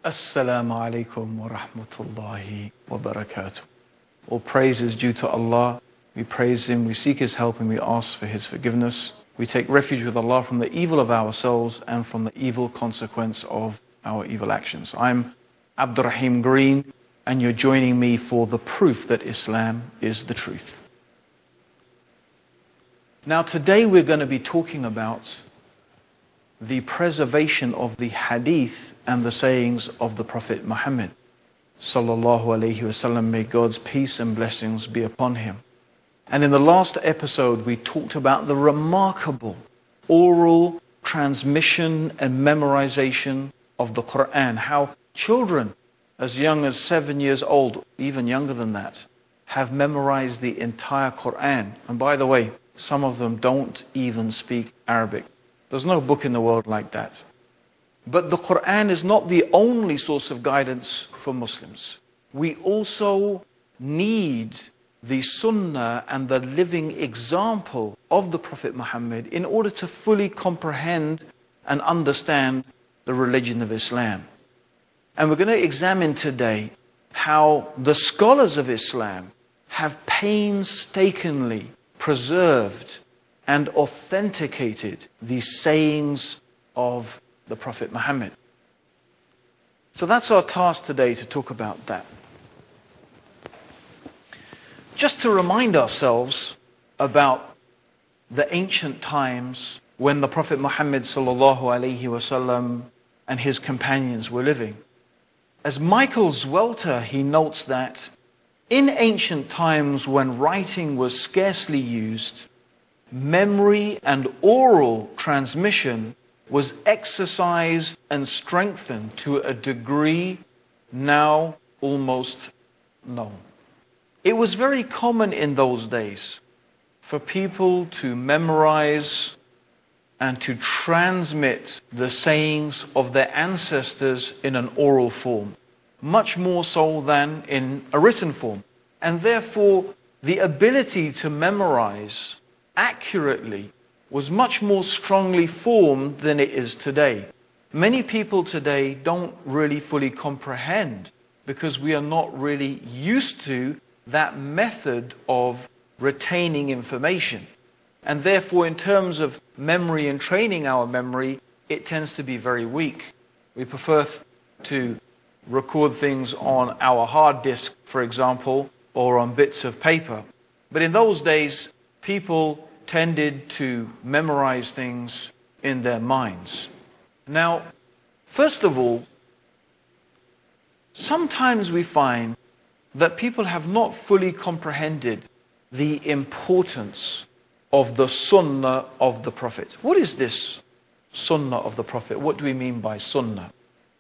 Assalamu alaikum wa rahmatullahi wa barakatuh. All praise is due to Allah. We praise Him, we seek His help, and we ask for His forgiveness. We take refuge with Allah from the evil of ourselves and from the evil consequence of our evil actions. I'm Abdur-Raheem Green, and you're joining me for the proof that Islam is the truth. Now today we're going to be talking about the preservation of the hadith and the sayings of the Prophet Muhammad sallallahu alaihi wasallam. May God's peace and blessings be upon him. And in the last episode we talked about the remarkable oral transmission and memorization of the Quran. How children as young as 7 years old, even younger than that, have memorized the entire Quran. And by the way, some of them don't even speak Arabic. There's no book in the world like that. But the Quran is not the only source of guidance for Muslims. We also need the Sunnah and the living example of the Prophet Muhammad in order to fully comprehend and understand the religion of Islam. And we're going to examine today how the scholars of Islam have painstakingly preserved and authenticated the sayings of the Prophet Muhammad. So that's our task today, to talk about that. Just to remind ourselves about the ancient times when the Prophet Muhammad sallallahu alaihi wasallam and his companions were living. As Michael Zwelter, he notes that in ancient times when writing was scarcely used, memory and oral transmission was exercised and strengthened to a degree now almost known. It was very common in those days for people to memorize and to transmit the sayings of their ancestors in an oral form, much more so than in a written form. And therefore, the ability to memorize accurately was much more strongly formed than it is today. Many people today don't really fully comprehend because we are not really used to that method of retaining information. And therefore, in terms of memory and training our memory, it tends to be very weak. We prefer to record things on our hard disk, for example, or on bits of paper. But in those days, people tended to memorize things in their minds. Now, first of all, sometimes we find that people have not fully comprehended the importance of the Sunnah of the Prophet. What is this Sunnah of the Prophet? What do we mean by Sunnah?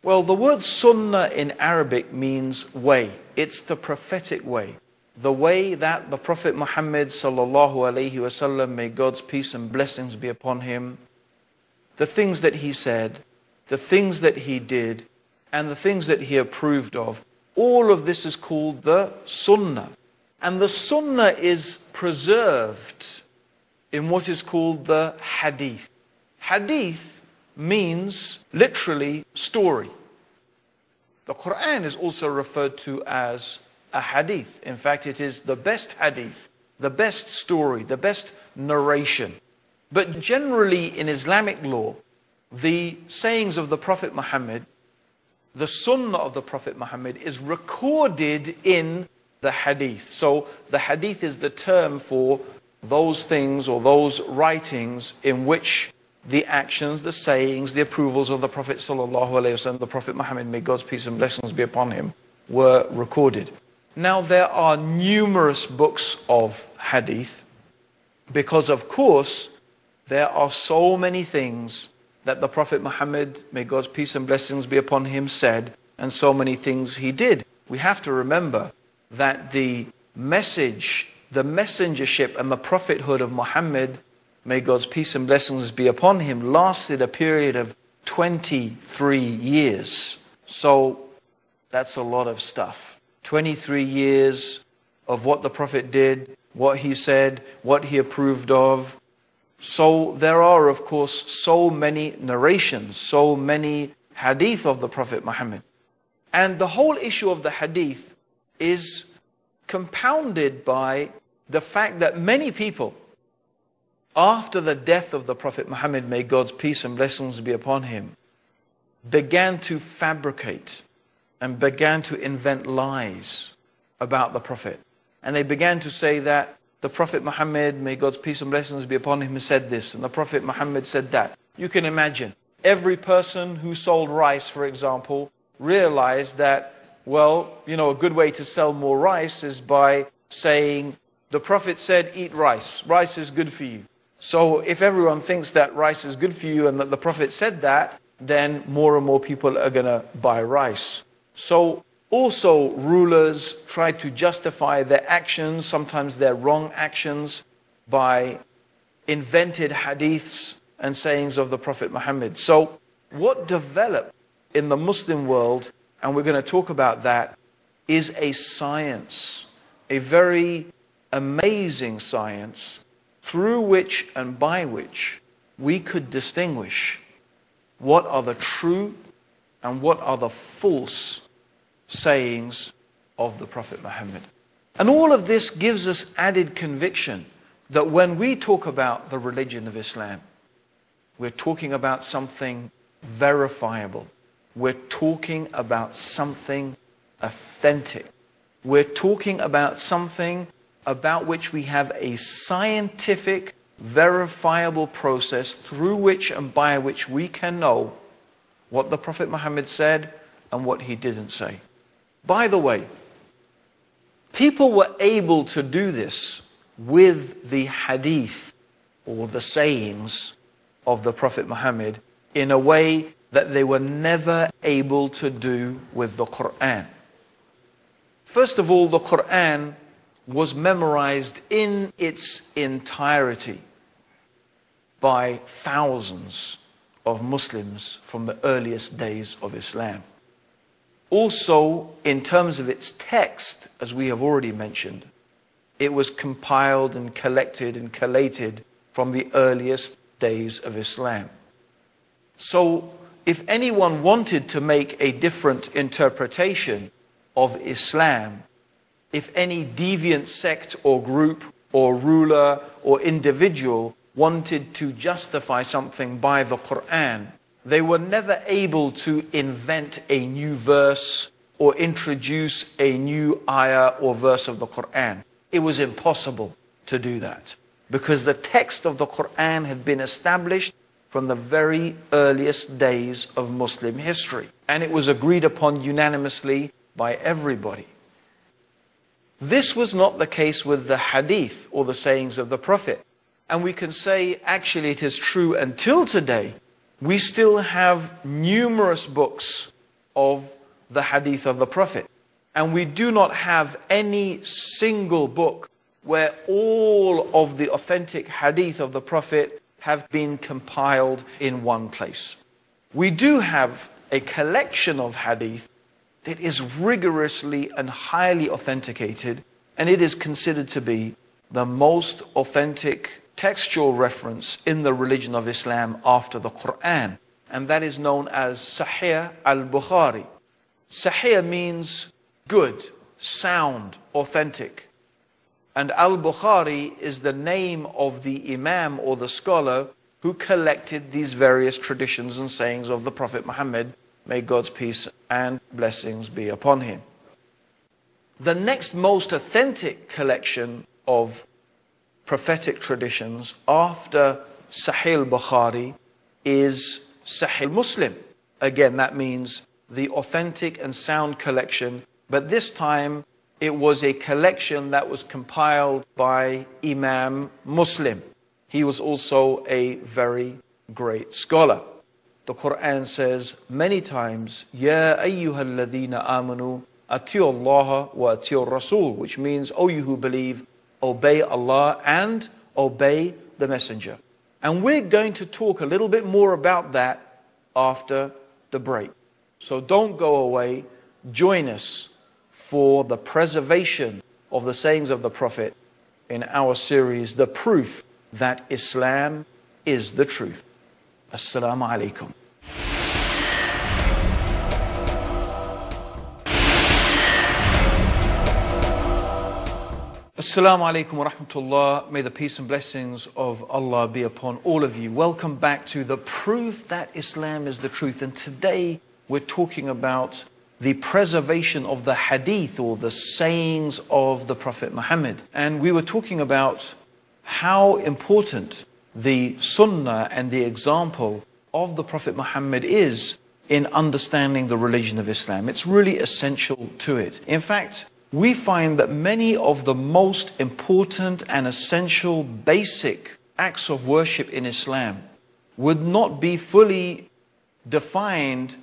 Well, the word Sunnah in Arabic means way. It's the prophetic way. The way that the Prophet Muhammad sallallahu alaihi wasallam, may God's peace and blessings be upon him, the things that he said, the things that he did, and the things that he approved of, all of this is called the Sunnah. And the Sunnah is preserved in what is called the Hadith. Hadith means literally story. The Quran is also referred to as a hadith. In fact, it is the best hadith, the best story, the best narration. But generally in Islamic law, the sayings of the Prophet Muhammad, the Sunnah of the Prophet Muhammad, is recorded in the hadith. So the hadith is the term for those things or those writings in which the actions, the sayings, the approvals of the Prophet sallallahu alaihi wasallam, the Prophet Muhammad, may God's peace and blessings be upon him, were recorded. Now there are numerous books of hadith because of course there are so many things that the Prophet Muhammad, may God's peace and blessings be upon him, said, and so many things he did. We have to remember that the message, the messengership and the prophethood of Muhammad, may God's peace and blessings be upon him, lasted a period of 23 years. So that's a lot of stuff. 23 years of what the Prophet did, what he said, what he approved of. So there are, of course, so many narrations, so many hadith of the Prophet Muhammad. And the whole issue of the hadith is compounded by the fact that many people, after the death of the Prophet Muhammad, may God's peace and blessings be upon him, began to fabricate and began to invent lies about the Prophet. And they began to say that the Prophet Muhammad, may God's peace and blessings be upon him, said this, and the Prophet Muhammad said that. You can imagine, every person who sold rice, for example, realized that, well, a good way to sell more rice is by saying, the Prophet said, eat rice. Rice is good for you. So if everyone thinks that rice is good for you and that the Prophet said that, then more and more people are going to buy rice. So also rulers try to justify their actions, sometimes their wrong actions, by invented hadiths and sayings of the Prophet Muhammad. So what developed in the Muslim world, and we're going to talk about that, is a science, a very amazing science, through which and by which we could distinguish what are the true and what are the false sayings of the Prophet Muhammad. And all of this gives us added conviction that when we talk about the religion of Islam, we're talking about something verifiable. We're talking about something authentic. We're talking about something about which we have a scientific, verifiable process through which and by which we can know what the Prophet Muhammad said and what he didn't say. By the way, people were able to do this with the hadith or the sayings of the Prophet Muhammad in a way that they were never able to do with the Quran. First of all, the Quran was memorized in its entirety by thousands of Muslims from the earliest days of Islam. Also, in terms of its text, as we have already mentioned, it was compiled and collected and collated from the earliest days of Islam. So, if anyone wanted to make a different interpretation of Islam, if any deviant sect or group or ruler or individual wanted to justify something by the Quran, they were never able to invent a new verse or introduce a new ayah or verse of the Quran. It was impossible to do that because the text of the Quran had been established from the very earliest days of Muslim history. And it was agreed upon unanimously by everybody. This was not the case with the hadith or the sayings of the Prophet. And we can say, actually, it is true until today. We still have numerous books of the hadith of the Prophet. And we do not have any single book where all of the authentic hadith of the Prophet have been compiled in one place. We do have a collection of hadith that is rigorously and highly authenticated, and it is considered to be the most authentic textual reference in the religion of Islam after the Quran, and that is known as Sahih al-Bukhari. Sahih means good, sound, authentic. And al-Bukhari is the name of the imam or the scholar who collected these various traditions and sayings of the Prophet Muhammad, may God's peace and blessings be upon him. The next most authentic collection of prophetic traditions after Sahih al-Bukhari is Sahih Muslim. Again, that means the authentic and sound collection, but this time it was a collection that was compiled by Imam Muslim. He was also a very great scholar. The Quran says many times, Ya ayyuhal ladhina amanu atiyu Allah wa atiyu Rasul, which means, O you who believe, obey Allah and obey the Messenger. And we're going to talk a little bit more about that after the break. So don't go away. Join us for the preservation of the sayings of the Prophet in our series, The Proof That Islam is the Truth. Assalamu alaikum. Assalamu alaikum wa rahmatullah. May the peace and blessings of Allah be upon all of you. Welcome back to the proof that Islam is the truth. And today we're talking about the preservation of the hadith, or the sayings of the Prophet Muhammad. And we were talking about how important the sunnah and the example of the Prophet Muhammad is in understanding the religion of Islam. It's really essential to it. In fact, we find that many of the most important and essential basic acts of worship in Islam would not be fully defined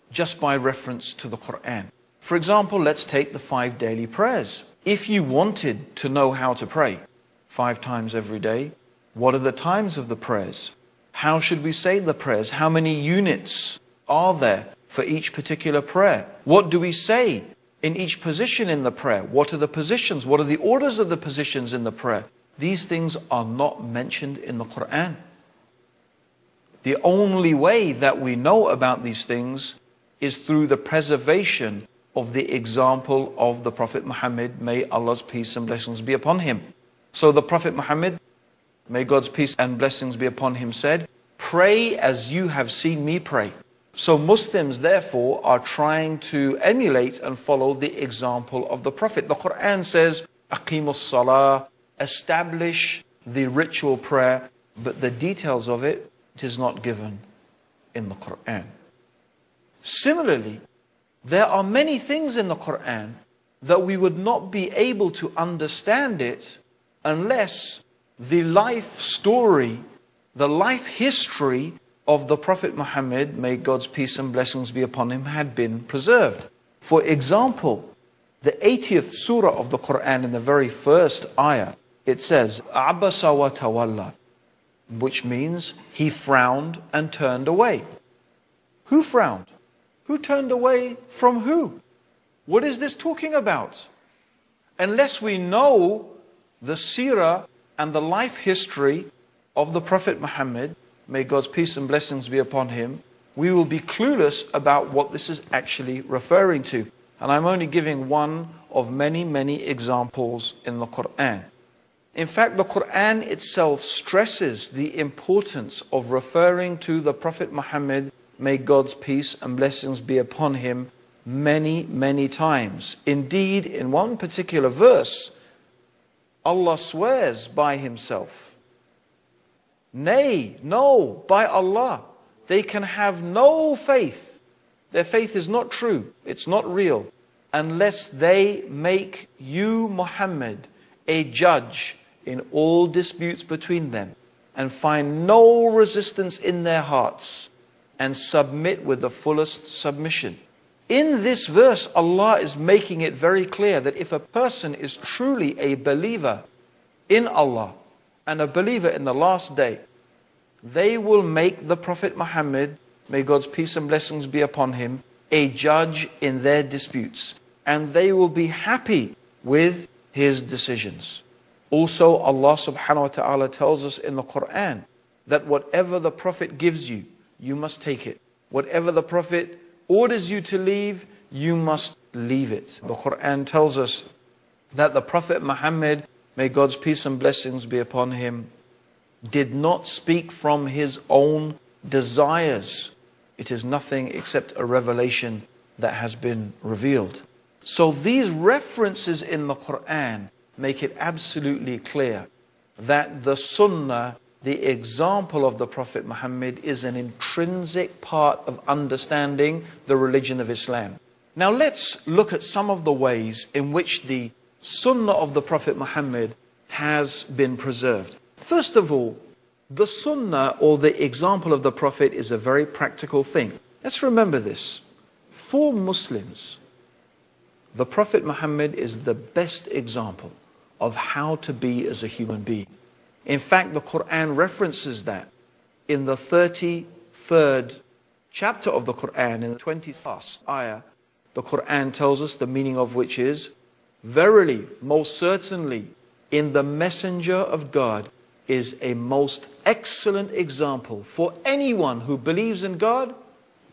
just by reference to the Quran. For example, let's take the 5 daily prayers. If you wanted to know how to pray 5 times every day, what are the times of the prayers? How should we say the prayers? How many units are there for each particular prayer? What do we say in each position in the prayer? What are the positions? What are the orders of the positions in the prayer? These things are not mentioned in the Quran. The only way that we know about these things is through the preservation of the example of the Prophet Muhammad. May Allah's peace and blessings be upon him. So the Prophet Muhammad, may God's peace and blessings be upon him, said, "Pray as you have seen me pray." So Muslims therefore are trying to emulate and follow the example of the Prophet. The Quran says, "Aqimus salah," establish the ritual prayer, but the details of it is not given in the Quran. Similarly, there are many things in the Quran that we would not be able to understand it unless the life story, the life history of the Prophet Muhammad, may God's peace and blessings be upon him, had been preserved. For example, the 80th surah of the Quran, in the very first ayah, it says, "Abasa wa tawalla," which means he frowned and turned away. Who frowned? Who turned away from who? What is this talking about? Unless we know the seerah and the life history of the Prophet Muhammad, may God's peace and blessings be upon him, we will be clueless about what this is actually referring to. And I'm only giving one of many, many examples in the Quran. In fact, the Quran itself stresses the importance of referring to the Prophet Muhammad, may God's peace and blessings be upon him, many, many times. Indeed, in one particular verse, Allah swears by himself. Nay, no, by Allah, they can have no faith. Their faith is not true, it's not real, unless they make you, Muhammad, a judge in all disputes between them, and find no resistance in their hearts, and submit with the fullest submission. In this verse, Allah is making it very clear that if a person is truly a believer in Allah and a believer in the last day, they will make the Prophet Muhammad, may God's peace and blessings be upon him, a judge in their disputes, and they will be happy with his decisions. Also, Allah subhanahu wa ta'ala tells us in the Quran that whatever the Prophet gives you, you must take it. Whatever the Prophet orders you to leave, you must leave it. The Quran tells us that the Prophet Muhammad, may God's peace and blessings be upon him, did not speak from his own desires. It is nothing except a revelation that has been revealed. So these references in the Quran make it absolutely clear that the Sunnah, the example of the Prophet Muhammad, is an intrinsic part of understanding the religion of Islam. Now let's look at some of the ways in which the Sunnah of the Prophet Muhammad has been preserved. First of all, the Sunnah, or the example of the Prophet, is a very practical thing. Let's remember this. For Muslims, the Prophet Muhammad is the best example of how to be as a human being. In fact, the Quran references that in the 33rd chapter of the Quran, in the 21st ayah. The Quran tells us, the meaning of which is, "Verily, most certainly, in the messenger of God is a most excellent example for anyone who believes in God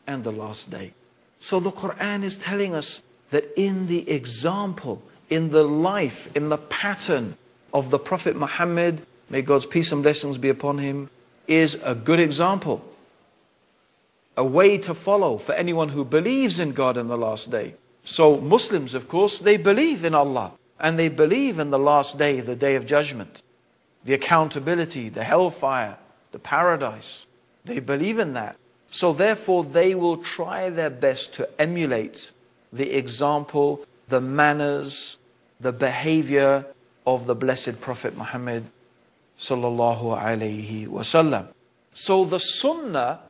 and the last day." So the Quran is telling us that in the example, in the life, in the pattern of the Prophet Muhammad, may God's peace and blessings be upon him, is a good example. A way to follow for anyone who believes in God in the last day. So Muslims, of course, they believe in Allah. And they believe in the last day, the day of judgment. The accountability, the hellfire, the paradise. They believe in that. So therefore they will try their best to emulate the example, the manners, the behavior of the blessed Prophet Muhammad sallallahu alayhi wasallam. So the Sunnah,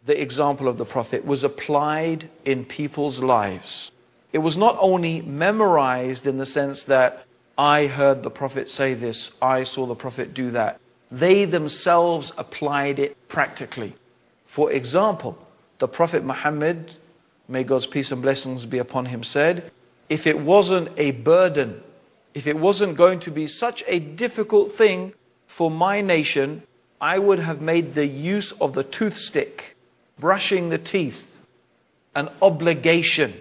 the example of the Prophet, was applied in people's lives. It was not only memorized in the sense that I heard the Prophet say this, I saw the Prophet do that. They themselves applied it practically. For example, the Prophet Muhammad, may God's peace and blessings be upon him, said, if it wasn't a burden, if it wasn't going to be such a difficult thing for my nation, I would have made the use of the toothstick, brushing the teeth, an obligation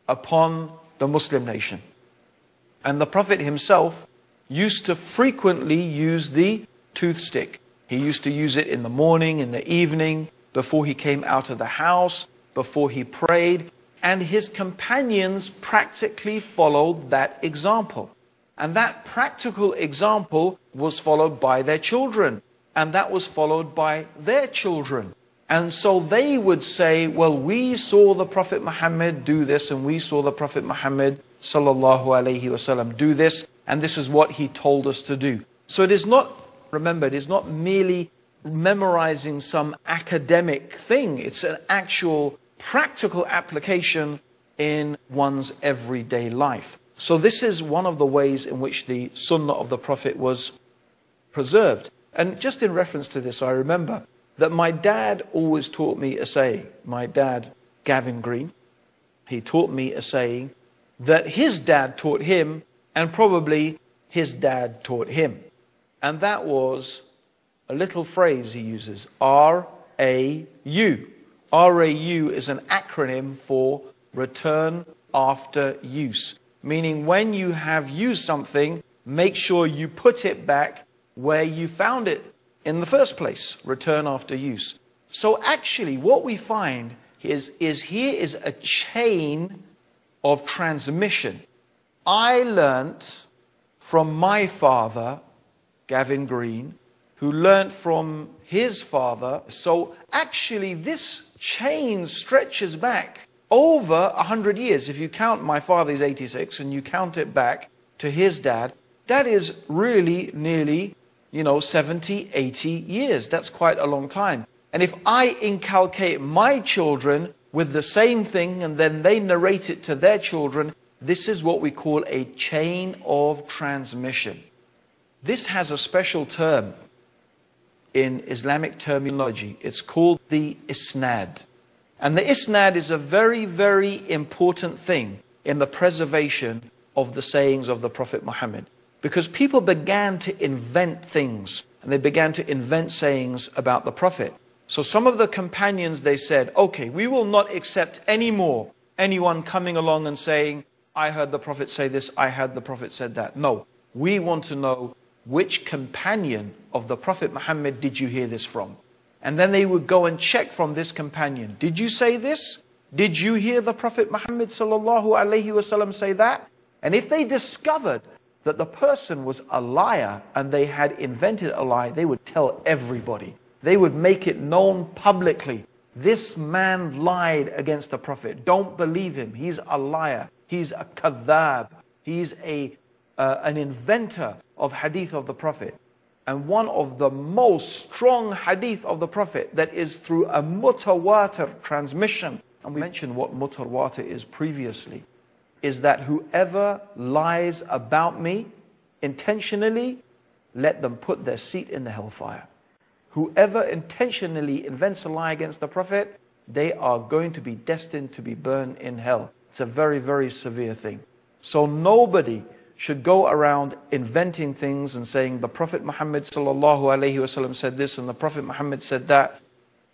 upon the Muslim nation. And the Prophet himself used to frequently use the toothstick. He used to use it in the morning, in the evening, before he came out of the house, before he prayed. And his companions practically followed that example. And that practical example was followed by their children. And that was followed by their children. And so they would say, well, we saw the Prophet Muhammad do this, and we saw the Prophet Muhammad sallallahu alayhi wasallam do this, and this is what he told us to do. So it is not, remember, it is not merely memorizing some academic thing. It's an actual practical application in one's everyday life. So this is one of the ways in which the Sunnah of the Prophet was preserved. And just in reference to this, I remember that my dad always taught me a saying. My dad, Gavin Green, he taught me a saying that his dad taught him, and probably his dad taught him. And that was a little phrase he uses, R-A-U. R-A-U is an acronym for return after use. Meaning when you have used something, make sure you put it back where you found it in the first place. Return after use. So actually what we find is here is a chain of transmission. I learnt from my father, Gavin Green, who learnt from his father. So actually this chain stretches back over 100 years. If you count, my father is 86, and you count it back to his dad, that is really nearly 70, 80 years. That's quite a long time. And if I inculcate my children with the same thing and then they narrate it to their children, this is what we call a chain of transmission. This has a special term in Islamic terminology. It's called the isnad. And the isnad is a very, very important thing in the preservation of the sayings of the Prophet Muhammad. Because people began to invent things, and they began to invent sayings about the Prophet. So some of the companions, they said, okay, we will not accept anymore anyone coming along and saying, I heard the Prophet say this, I heard the Prophet said that. No, we want to know which companion of the Prophet Muhammad did you hear this from? And then they would go and check from this companion. Did you say this? Did you hear the Prophet Muhammad sallallahu alaihi wasallam say that? And if they discovered that the person was a liar and they had invented a lie, they would tell everybody. They would make it known publicly. This man lied against the Prophet. Don't believe him. He's a liar. He's a kadhab. He's an inventor of hadith of the Prophet. And one of the most strong hadith of the Prophet that is through a mutawatir transmission, and we mentioned what mutawatir is previously, is that whoever lies about me intentionally, let them put their seat in the hellfire. Whoever intentionally invents a lie against the Prophet, they are going to be destined to be burned in hell. It's a very, very severe thing. So nobody should go around inventing things and saying the Prophet Muhammad sallallahu alaihi wasallam said this and the Prophet Muhammad said that.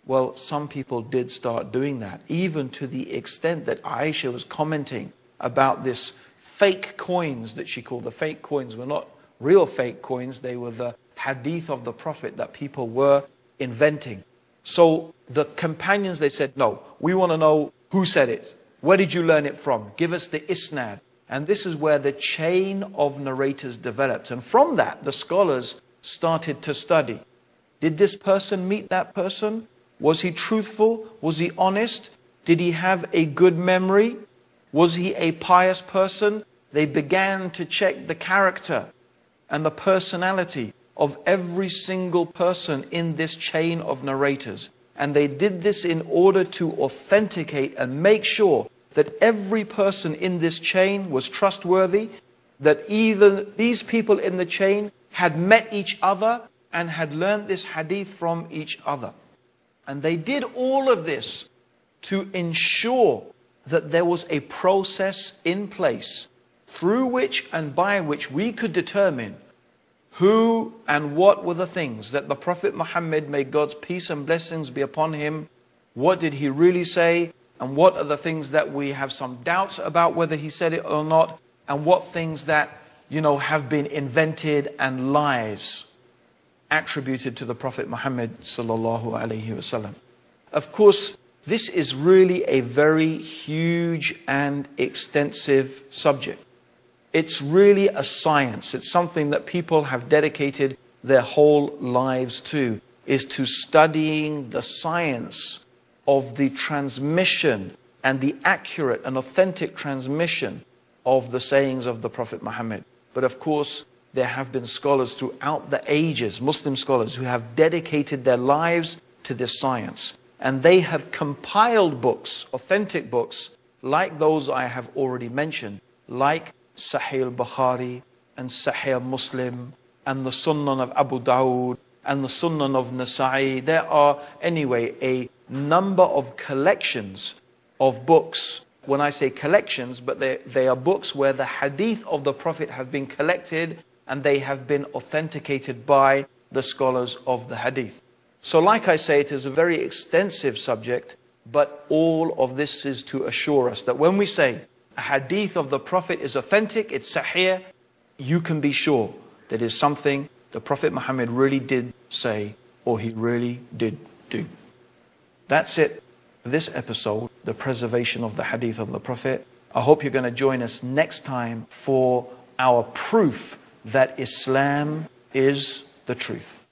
Well, some people did start doing that, even to the extent that Aisha was commenting about this fake coins that she called. The fake coins were not real fake coins. They were the hadith of the Prophet that people were inventing. So the companions, they said, no, we want to know who said it. Where did you learn it from? Give us the isnad. And this is where the chain of narrators developed. And from that, the scholars started to study. Did this person meet that person? Was he truthful? Was he honest? Did he have a good memory? Was he a pious person? They began to check the character and the personality of every single person in this chain of narrators. And they did this in order to authenticate and make sure that every person in this chain was trustworthy, that either these people in the chain had met each other and had learned this hadith from each other. And they did all of this to ensure that there was a process in place through which and by which we could determine who and what were the things that the Prophet Muhammad, may God's peace and blessings be upon him, what did he really say, and what are the things that we have some doubts about whether he said it or not, and what things that, have been invented and lies attributed to the Prophet Muhammad sallallahu alaihi wasallam. Of course, this is really a very huge and extensive subject. It's really a science. It's something that people have dedicated their whole lives to, is to studying the science of the transmission and the accurate and authentic transmission of the sayings of the Prophet Muhammad. But of course, there have been scholars throughout the ages, Muslim scholars, who have dedicated their lives to this science. And they have compiled books, authentic books, like those I have already mentioned, like Sahih al-Bukhari and Sahih Muslim and the Sunan of Abu Dawud and the Sunan of Nasa'i. There are, anyway, a number of collections of books. When I say collections, but they are books where the hadith of the Prophet have been collected and they have been authenticated by the scholars of the hadith. So like I say, it is a very extensive subject, but all of this is to assure us that when we say a hadith of the Prophet is authentic, it's sahih, you can be sure that is something the Prophet Muhammad really did say or he really did do. That's it for this episode, the preservation of the hadith of the Prophet. I hope you're going to join us next time for our proof that Islam is the truth.